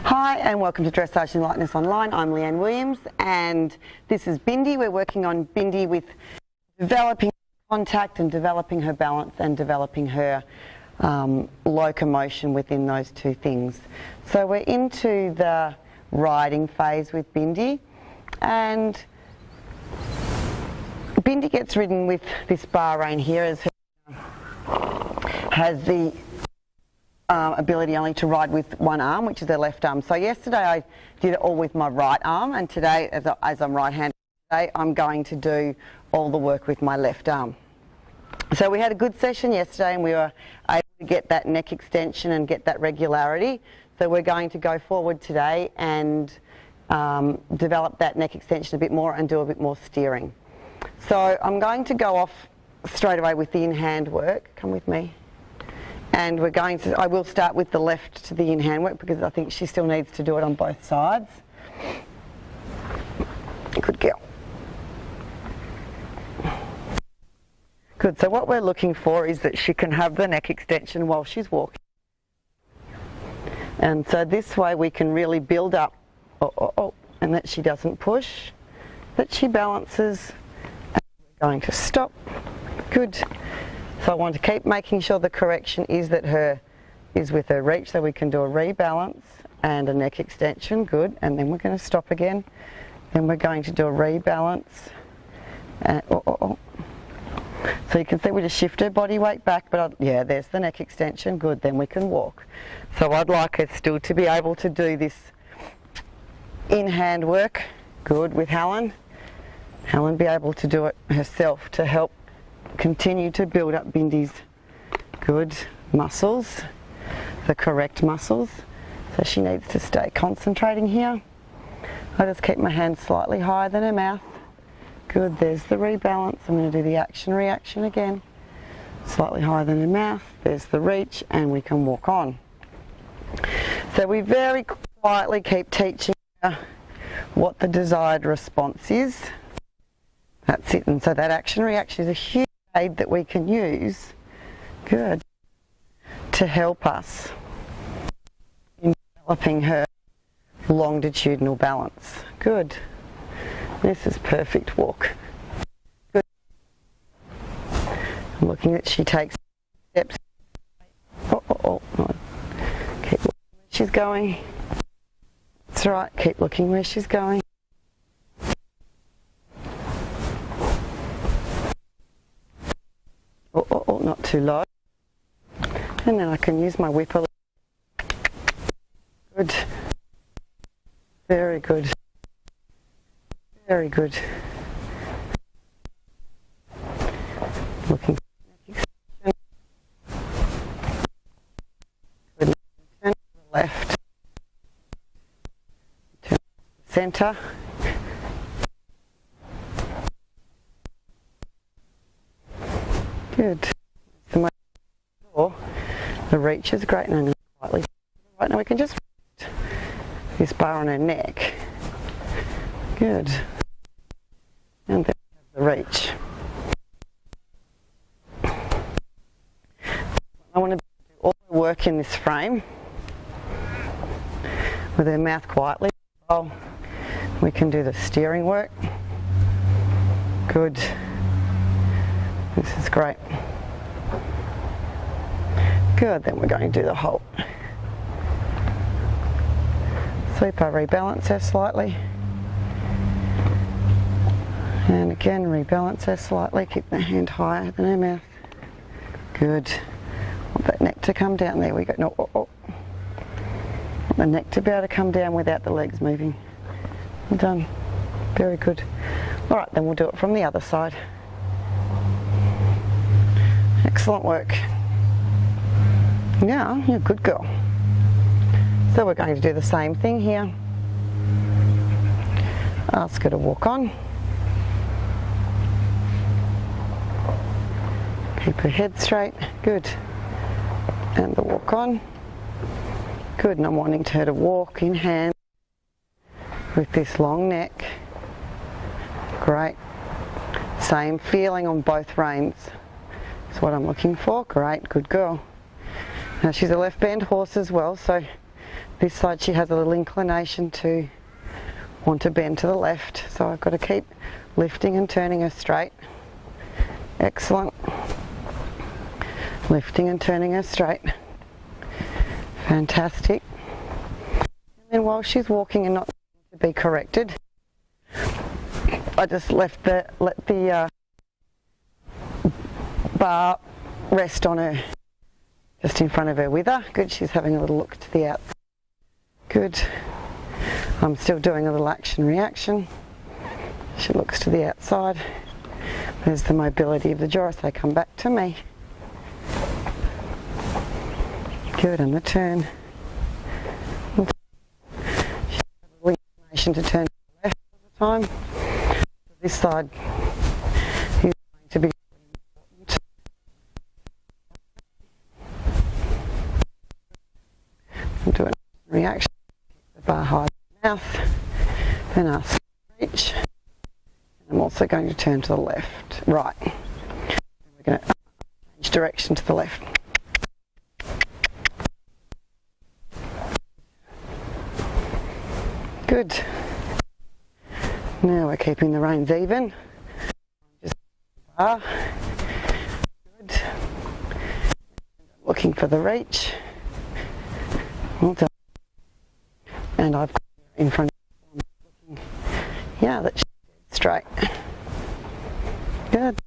Hi and welcome to Dressage and Lightness Online. I'm Leanne Williams and this is Bindi. We're working on Bindi with developing contact and developing her balance and developing her locomotion within those two things. So we're into the riding phase with Bindi, and Bindi gets ridden with this bar rein here as her has the ability only to ride with one arm, which is her left arm. So yesterday I did it all with my right arm, and today, as I'm right-handed, today I'm going to do all the work with my left arm. So we had a good session yesterday and we were able to get that neck extension and get that regularity. So we're going to go forward today and develop that neck extension a bit more and do a bit more steering. So I'm going to go off straight away with the in-hand work. Come with me. And we're going to, I will start with the left to the in-hand work because I think she still needs to do it on both sides. Good girl. Good, so what we're looking for is that she can have the neck extension while she's walking. And so this way we can really build up, and that she doesn't push, that she balances, and we're going to stop. Good. So I want to keep making sure the correction is that is with her reach, so we can do a rebalance and a neck extension. Good, and then we're going to stop again. Then we're going to do a rebalance. And, So you can see we just shift her body weight back, but yeah, there's the neck extension. Good, then we can walk. So I'd like her still to be able to do this in-hand work. Good, with Helen. Helen be able to do it herself to help continue to build up Bindi's good muscles, the correct muscles. So she needs to stay concentrating here. I just keep my hand slightly higher than her mouth. Good, there's the rebalance. I'm going to do the action-reaction again. Slightly higher than her mouth. There's the reach, and we can walk on. So we very quietly keep teaching her what the desired response is. That's it, and so that action-reaction is a huge aid that we can use, good, to help us in developing her longitudinal balance. Good. This is perfect walk. Good. I'm looking that she takes steps. No. Keep looking where she's going. That's right, keep looking where she's going. Not too low. And then I can use my whip a little. Good. Very good. Very good. Looking for the neck extension. Good. Turn to the left. Turn to the centre. Good. The reach is great, and I'm going to quietly right now we can just rest this bar on her neck. Good. And then we have the reach. I want to do all the work in this frame with her mouth quietly. Oh, we can do the steering work. Good. This is great. Good, then we're going to do the halt. Super, rebalance her slightly. And again, rebalance her slightly. Keep the hand higher than her mouth. Good. Want that neck to come down. There we go. No, Want the neck to be able to come down without the legs moving. Well done. Very good. All right, then we'll do it from the other side. Excellent work. Now, you're a good girl. So we're going to do the same thing here. Ask her to walk on. Keep her head straight. Good. And the walk on. Good, and I'm wanting her to walk in hand with this long neck. Great. Same feeling on both reins. That's what I'm looking for. Great, good girl. Now she's a left band horse as well, so This side she has a little inclination to want to bend to the left, so I've got to keep lifting and turning her straight. Excellent. Lifting and turning her straight. Fantastic. And then while she's walking and not to be corrected, I just let the bar rest on her, just in front of her wither. Good, she's having a little look to the outside. Good. I'm still doing a little action reaction. She looks to the outside. There's the mobility of the jaw as they come back to me. Good, and the turn. She has a little inclination to turn to the left all the time. This side is going to be important. I'll do a reaction. Keep the bar high in the mouth. Then ask to reach. I'm also going to turn to the left, right. We're going to change direction to the left. Good. Now we're keeping the reins even. Just bar. Good. Looking for the reach. Well done. And I've got her in front of me looking. Yeah, that's straight. Good.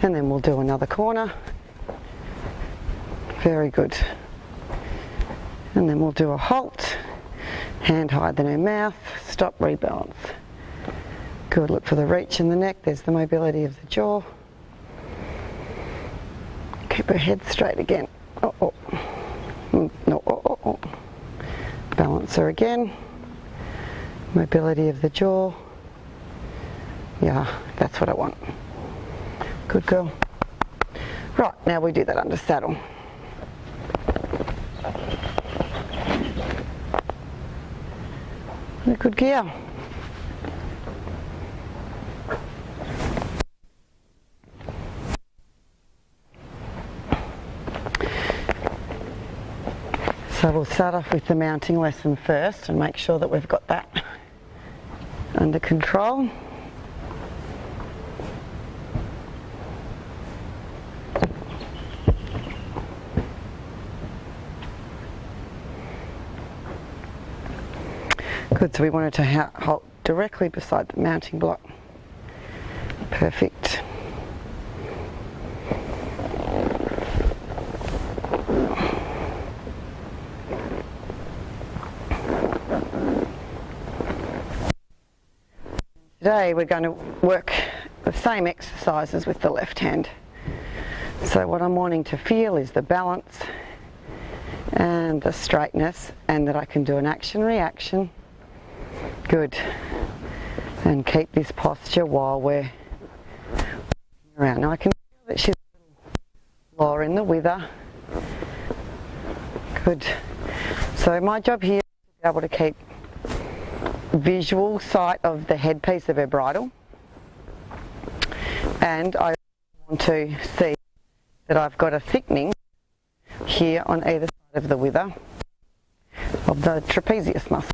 And then we'll do another corner. Very good. And then we'll do a halt. Hand higher than her mouth. Stop, rebalance. Good, look for the reach in the neck. There's the mobility of the jaw. Keep her head straight again. Oh, oh. No, oh, oh, oh. Balance her again. Mobility of the jaw. Yeah, that's what I want. Good girl. Right, now we do that under saddle. A good gear. So we'll start off with the mounting lesson first and make sure that we've got that under control. Good, so we wanted to halt directly beside the mounting block. Perfect. Today we're going to work the same exercises with the left hand. So what I'm wanting to feel is the balance and the straightness, and that I can do an action reaction. Good. And keep this posture while we're around. Now I can feel that she's a little lower in the wither. Good. So my job here is to be able to keep visual sight of the headpiece of her bridle, and I want to see that I've got a thickening here on either side of the wither of the trapezius muscle.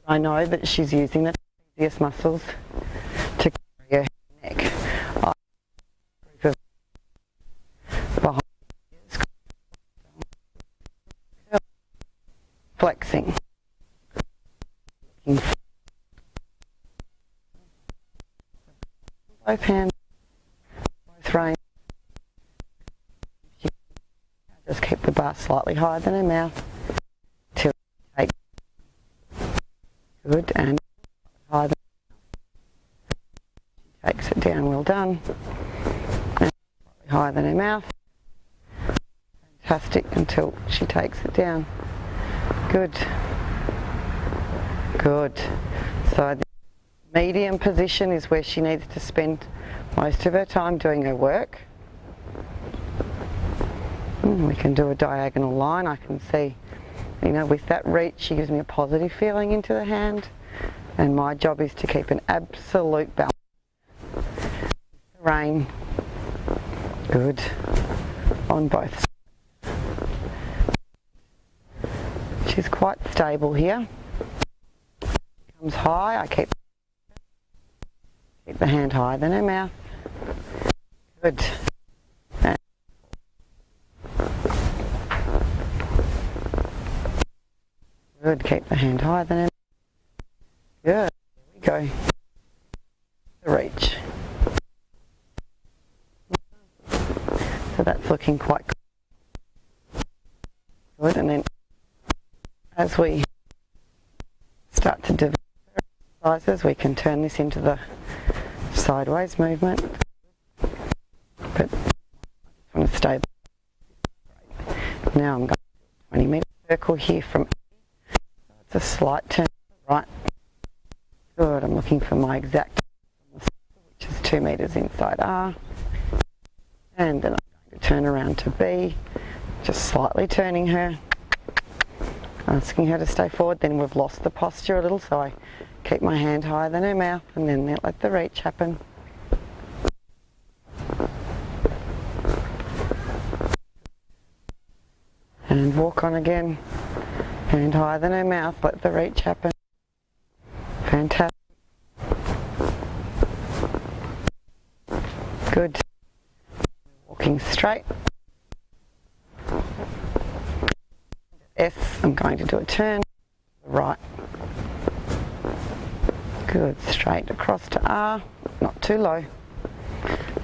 I know that she's using the trapezius muscles to carry her neck. Flexing. Both hands, both reins. Just keep the bar slightly higher than her mouth till she takes. Good, and higher than she takes it down. Well done. And slightly higher than her mouth. Fantastic, until she takes it down. Good. Good. So the medium position is where she needs to spend most of her time doing her work. We can do a diagonal line. I can see, you know, with that reach she gives me a positive feeling into the hand, and my job is to keep an absolute balance. Rein. Good. On both sides. She's quite stable here. Comes high, I keep the hand higher than her mouth. Good. Good, keep the hand higher than her mouth. Good, there we go. The reach. So that's looking quite good, and then as we start to develop exercises, we can turn this into the sideways movement. But I want to stay. Now I'm going to 20-meter circle here from it's a slight turn to the right. Good, I'm looking for my exact, which is 2 meters inside R. And then I'm going to turn around to B, just slightly turning her, asking her to stay forward. Then we've lost the posture a little, so I keep my hand higher than her mouth, and then let the reach happen. And walk on again, hand higher than her mouth, let the reach happen. Fantastic. Good. Walking straight. S, I'm going to do a turn to the right. Good, straight across to R, not too low.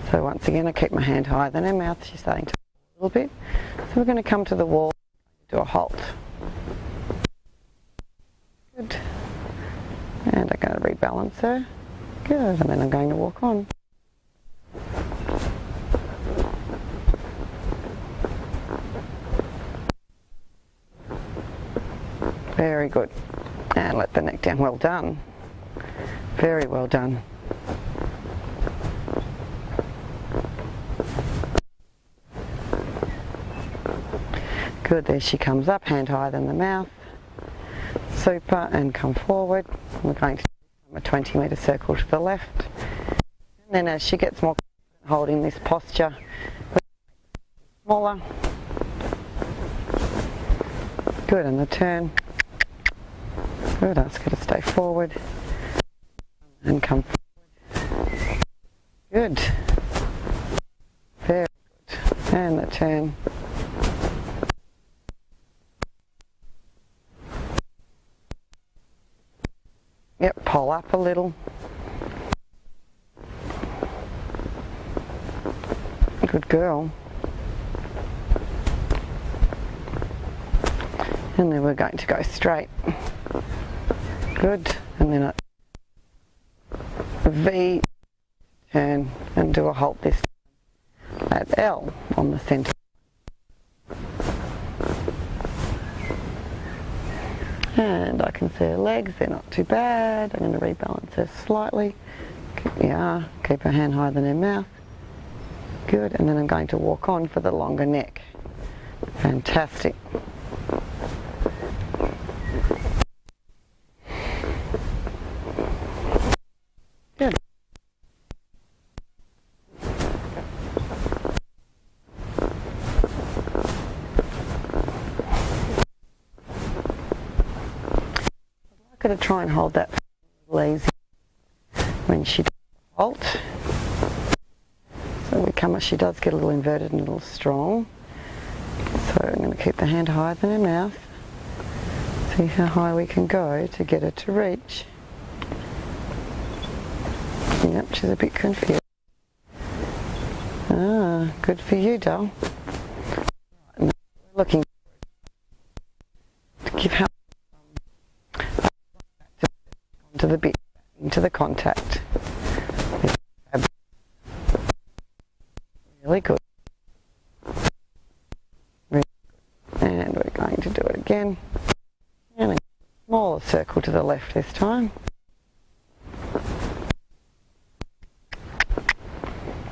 So once again I keep my hand higher than her mouth, she's starting to a little bit. So we're going to come to the wall, do a halt. Good. And I'm going to rebalance her. Good, and then I'm going to walk on. Very good. And let the neck down. Well done. Very well done. Good, there she comes up, hand higher than the mouth. Super, and come forward. We're going to do a 20-meter circle to the left. And then as she gets more confident holding this posture, smaller. Good, and the turn. Good, ask her to stay forward. And come forward. Good. Very good. And the turn. Yep, pull up a little. Good girl. And then we're going to go straight. Good. And then a V, turn, and do a halt this at L on the centre. And I can see her legs, they're not too bad. I'm going to rebalance her slightly. Yeah, keep her hand higher than her mouth. Good, and then I'm going to walk on for the longer neck. Fantastic. Good. I'd like her to try and hold that lazy when she does the halt. So we come as she does get a little inverted and a little strong. So I'm going to keep the hand higher than her mouth. See how high we can go to get her to reach. Yep, she's a bit confused. Ah, good for you, doll. We're looking to give her to the bit, into the contact. Really good. Really good. And we're going to do it again. And a smaller circle to the left this time.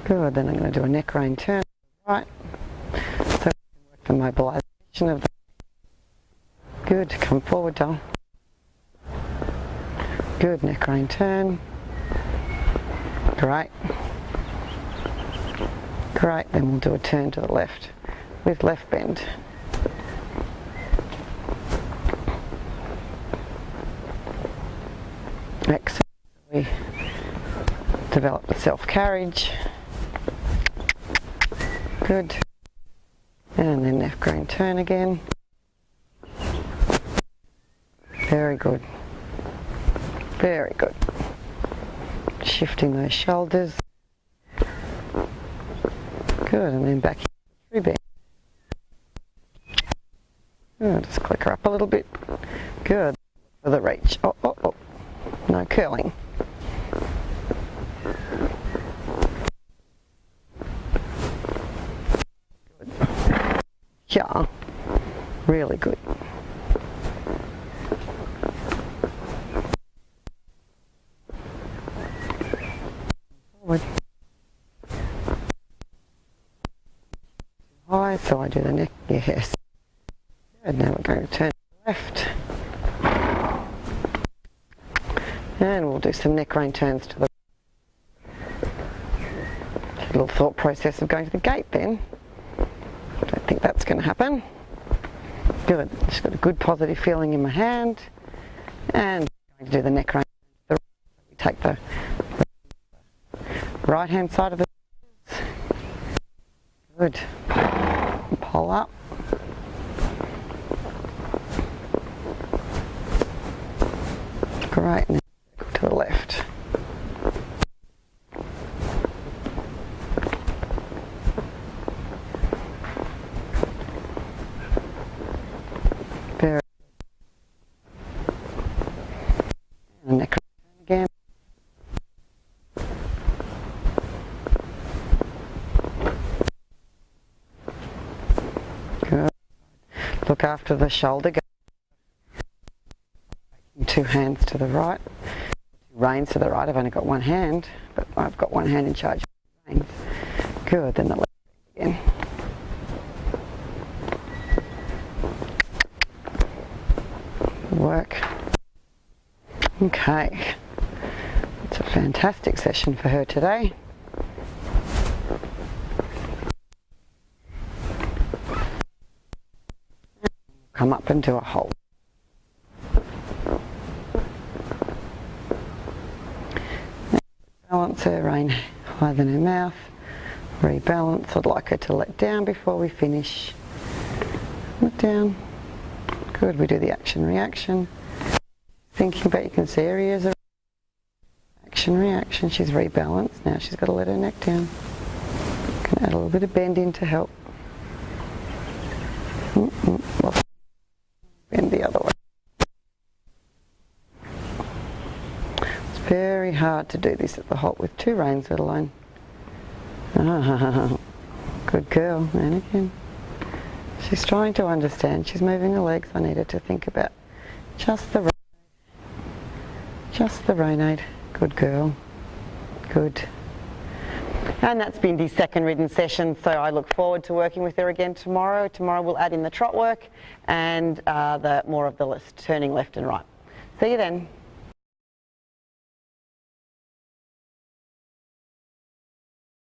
Good, then I'm going to do a neck rein turn right. So we can work the mobilisation of the. Good, come forward, doll. Good, neck rein turn. Great. Great, then we'll do a turn to the left with left bend. Excellent. We develop the self-carriage. Good. And then left green turn again. Very good. Very good. Shifting those shoulders. Good, and then back through bend. Good, just click her up a little bit. Good. For the reach. Oh, oh, oh. No curling. Good. Yeah. Really good. Forward. High, so I do the neck. Yes. Good. Now we're going to turn left. And we'll do some neck crane turns to the little thought process of going to the gate then. I don't think that's going to happen. Good. Just got a good positive feeling in my hand. And I'm going to do the neck crane. We take the right hand side of the good. Pull up. Great. Now to the left. Very. And neck again. Good. Look after the shoulder. Two hands to the right. Reins to the right. I've only got one hand, but I've got one hand in charge of the reins. Good, then the left again. Work. Okay. It's a fantastic session for her today. Come up and do a hold. Balance her, rein higher than her mouth. Rebalance. I'd like her to let down before we finish. Let down. Good. We do the action reaction. Thinking about, you can see areas of action reaction. She's rebalanced. Now she's got to let her neck down. Can add a little bit of bend in to help. Bend the other way. Very hard to do this at the halt with two reins, let alone. Ah, good girl. And again. She's trying to understand. She's moving her legs. I need her to think about just the ronade. Good girl. Good. And that's Bindi's second ridden session, so I look forward to working with her again tomorrow. Tomorrow we'll add in the trot work and more of the turning left and right. See you then.